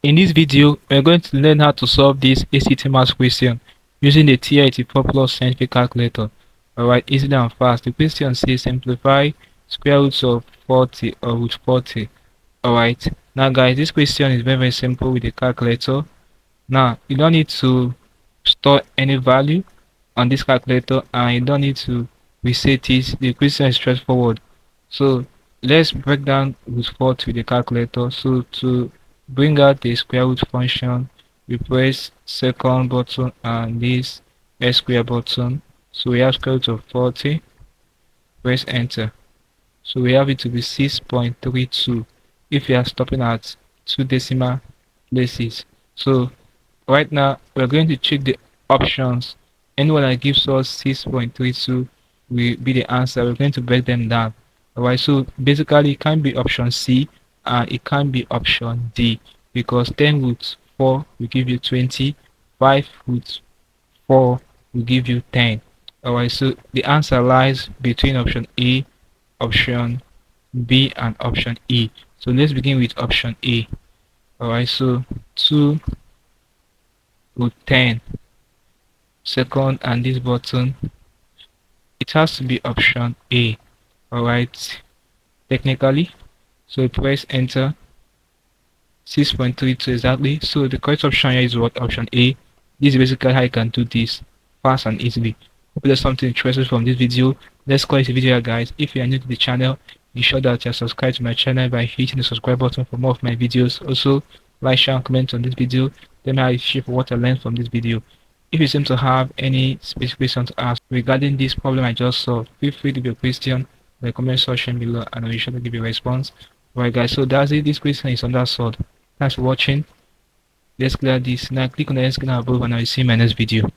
In this video, we are going to learn how to solve this ACT math question using the TI-84 plus scientific calculator. Alright, easily and fast. The question says simplify square roots of 40 or root 40. Alright, now guys, this question is very simple with the calculator. Now, you don't need to store any value on this calculator and you don't need to reset it. The question is straightforward. So let's break down root 40 with the calculator. So to bring out the square root function, we press second button and this S square button. So we have square root of 40, press enter. So we have it to be 6.32 if you are stopping at 2 decimal places. So right now we're going to check the options. Anyone that gives us 6.32 will be the answer. We're going to break them down. Alright, so basically it can be option C and it can be option D, because 10 root 4 will give you 20, 5 root 4 will give you 10. Alright, so the answer lies between option A, option B and option E. So let's begin with option A. Alright, so 2 root 10, second and this button, it has to be option A. Alright, technically, so press enter. 6.32 exactly. So the correct option here is what? Option A. This is basically how you can do this fast and easily. Hope there's something interesting from this video. Let's call this video, guys. If you are new to the channel, be sure that you are subscribed to my channel by hitting the subscribe button for more of my videos. Also, like, share, and comment on this video. Let me know how you feel for what I learned from this video. If you seem to have any specific questions to ask regarding this problem I just solved, feel free to leave your question in the comment section below and I'll be sure to give you a response. Alright guys, so that's it. This question is undersolved. Thanks for watching. Let's clear this. Now click on the screen above and I'll see you in my next video.